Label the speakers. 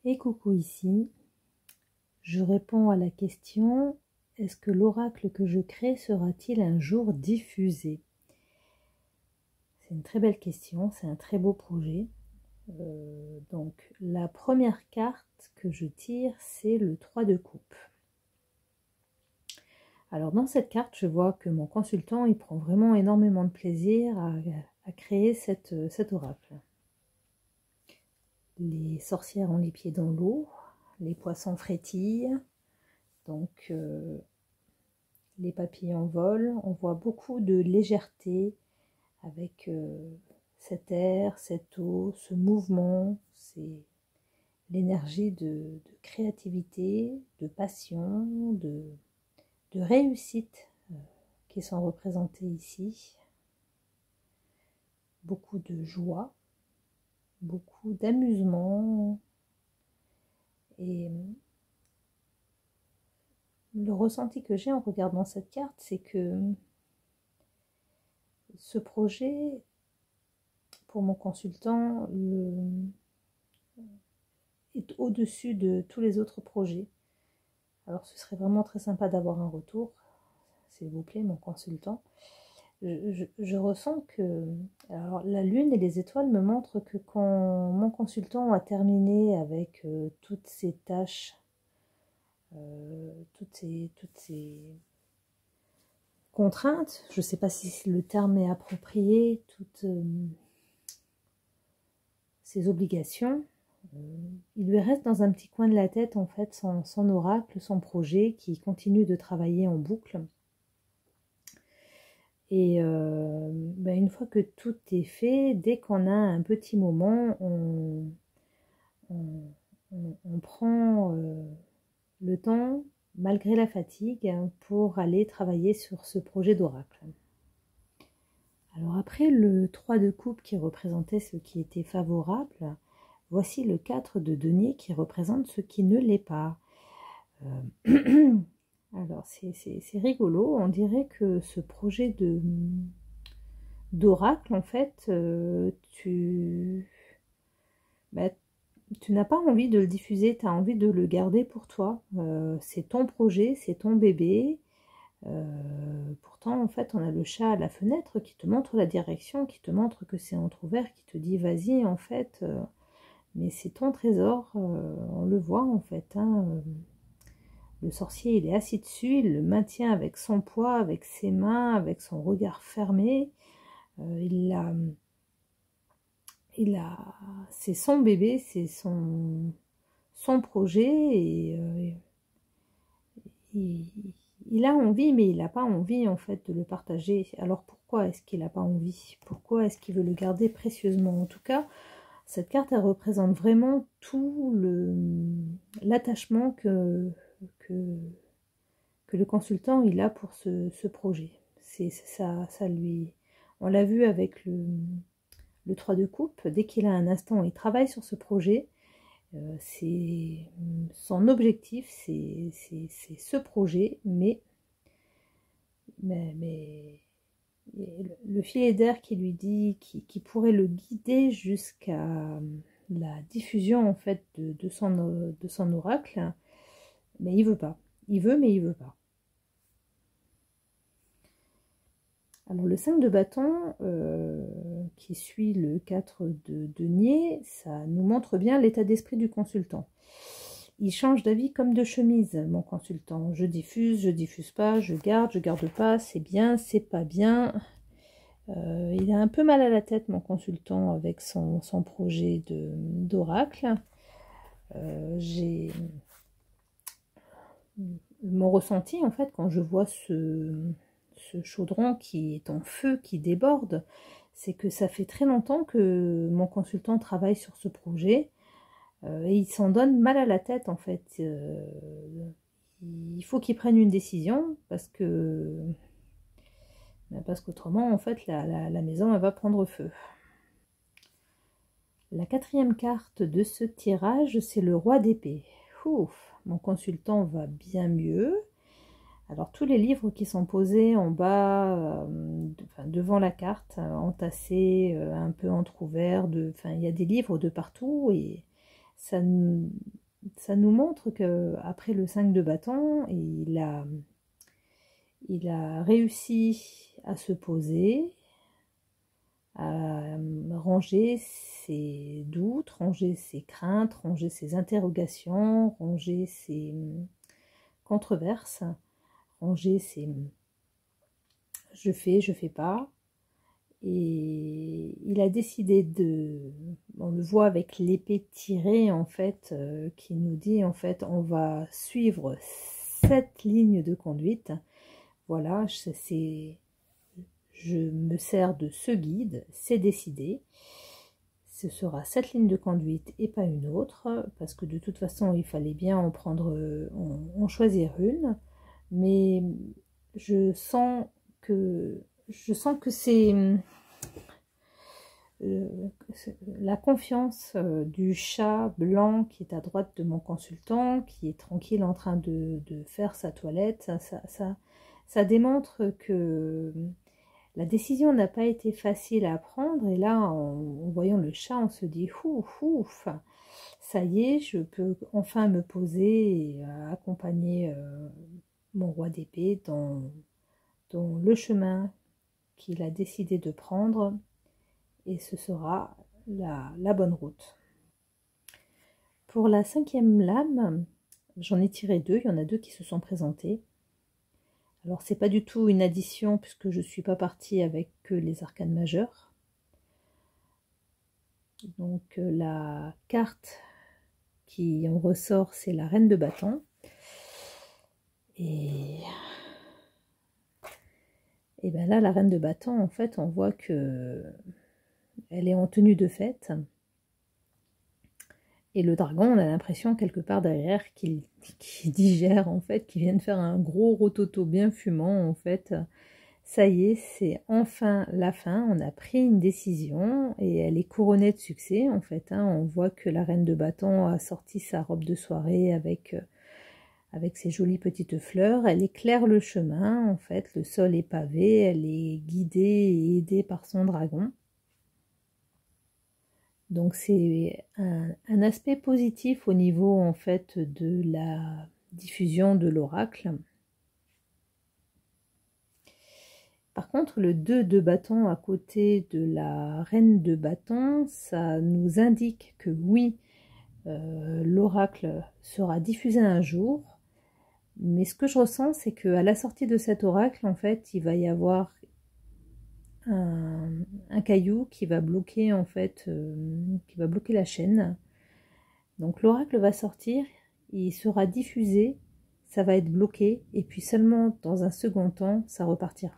Speaker 1: Et coucou ici, je réponds à la question, est-ce que l'oracle que je crée sera-t-il un jour diffusé? C'est une très belle question, c'est un très beau projet. Donc la première carte que je tire, c'est le 3 de coupe. Alors dans cette carte, je vois que mon consultant, il prend vraiment énormément de plaisir à créer cet oracle. Les sorcières ont les pieds dans l'eau, les poissons frétillent, donc les papillons volent, on voit beaucoup de légèreté avec cet air, cette eau, ce mouvement, c'est l'énergie de créativité, de passion, de réussite qui sont représentées ici. Beaucoup de joie, beaucoup d'amusement et le ressenti que j'ai en regardant cette carte, c'est que ce projet, pour mon consultant, est au-dessus de tous les autres projets. Alors ce serait vraiment très sympa d'avoir un retour, s'il vous plaît, mon consultant. Je ressens que alors, la lune et les étoiles me montrent que quand mon consultant a terminé avec toutes ces tâches, toutes ces contraintes, je ne sais pas si le terme est approprié, toutes ces obligations, il lui reste dans un petit coin de la tête en fait son oracle, son projet qui continue de travailler en boucle. Et une fois que tout est fait, dès qu'on a un petit moment, on prend le temps, malgré la fatigue, pour aller travailler sur ce projet d'oracle. Alors après le 3 de coupe qui représentait ce qui était favorable, voici le 4 de denier qui représente ce qui ne l'est pas. Alors c'est rigolo, on dirait que ce projet d'oracle, en fait, tu n'as pas envie de le diffuser, tu as envie de le garder pour toi. C'est ton projet, c'est ton bébé. Pourtant, en fait, on a le chat à la fenêtre qui te montre la direction, qui te montre que c'est entrouvert, qui te dit vas-y, en fait, mais c'est ton trésor, on le voit, en fait. Le sorcier, il est assis dessus, il le maintient avec son poids, avec ses mains, avec son regard fermé. C'est son bébé, c'est son projet, et il a envie, mais il n'a pas envie en fait de le partager. Alors pourquoi est-ce qu'il n'a pas envie? Pourquoi est-ce qu'il veut le garder précieusement? En tout cas, cette carte, elle représente vraiment tout l'attachement que le consultant il a pour ce projet. C'est ça lui. On l'a vu avec le 3 de coupe, dès qu'il a un instant, il travaille sur ce projet. Son objectif, c'est ce projet, mais le filet d'air qui lui dit, qui pourrait le guider jusqu'à la diffusion en fait de son oracle, mais il veut pas. Il veut, mais il veut pas. Alors le 5 de bâton, qui suit le 4 de denier, ça nous montre bien l'état d'esprit du consultant. Il change d'avis comme de chemise, mon consultant. Je diffuse pas, je garde pas, c'est bien, c'est pas bien. Il a un peu mal à la tête, mon consultant, avec son projet d'oracle. J'ai mon ressenti, en fait, quand je vois ce chaudron qui est en feu, qui déborde, c'est que ça fait très longtemps que mon consultant travaille sur ce projet et il s'en donne mal à la tête en fait. Il faut qu'il prenne une décision parce qu'autrement en fait la maison elle va prendre feu. La quatrième carte de ce tirage, c'est le roi d'épée. Ouf, mon consultant va bien mieux. Alors tous les livres qui sont posés en bas, devant la carte, entassés, un peu entrouverts, il y a des livres de partout et ça nous montre que après le 5 de bâton, il a réussi à se poser, à ranger ses doutes, ranger ses craintes, ranger ses interrogations, ranger ses controverses, ranger ses je fais pas. Et il a décidé on le voit avec l'épée tirée en fait, qui nous dit en fait on va suivre cette ligne de conduite. Voilà, je me sers de ce guide, c'est décidé. Ce sera cette ligne de conduite et pas une autre, parce que de toute façon il fallait bien en choisir une. Mais je sens que c'est la confiance du chat blanc qui est à droite de mon consultant, qui est tranquille en train de faire sa toilette. Ça démontre que la décision n'a pas été facile à prendre. Et là, en voyant le chat, on se dit ouf, ouf, ça y est, je peux enfin me poser et accompagner mon roi d'épée dans le chemin qu'il a décidé de prendre, et ce sera la bonne route. Pour la 5e lame, j'en ai tiré 2, il y en a 2 qui se sont présentés. Alors c'est pas du tout une addition puisque je suis pas partie avec que les arcanes majeures. Donc la carte qui en ressort, c'est la reine de bâton. Et bien là, la reine de bâton, en fait, on voit que elle est en tenue de fête. Et le dragon, on a l'impression quelque part derrière qu'il digère, en fait, qu'il vient de faire un gros rototo bien fumant, en fait. Ça y est, c'est enfin la fin, on a pris une décision et elle est couronnée de succès, en fait. On voit que la reine de bâton a sorti sa robe de soirée avec ses jolies petites fleurs. Elle éclaire le chemin, en fait, le sol est pavé, elle est guidée et aidée par son dragon. Donc c'est un aspect positif au niveau en fait de la diffusion de l'oracle. Par contre, le 2 de bâton à côté de la reine de bâton, ça nous indique que oui, l'oracle sera diffusé un jour. Mais ce que je ressens, c'est qu'à la sortie de cet oracle, en fait, il va y avoir un caillou qui va bloquer en fait, qui va bloquer la chaîne. Donc l'oracle va sortir, il sera diffusé, ça va être bloqué, et puis seulement dans un second temps, ça repartira.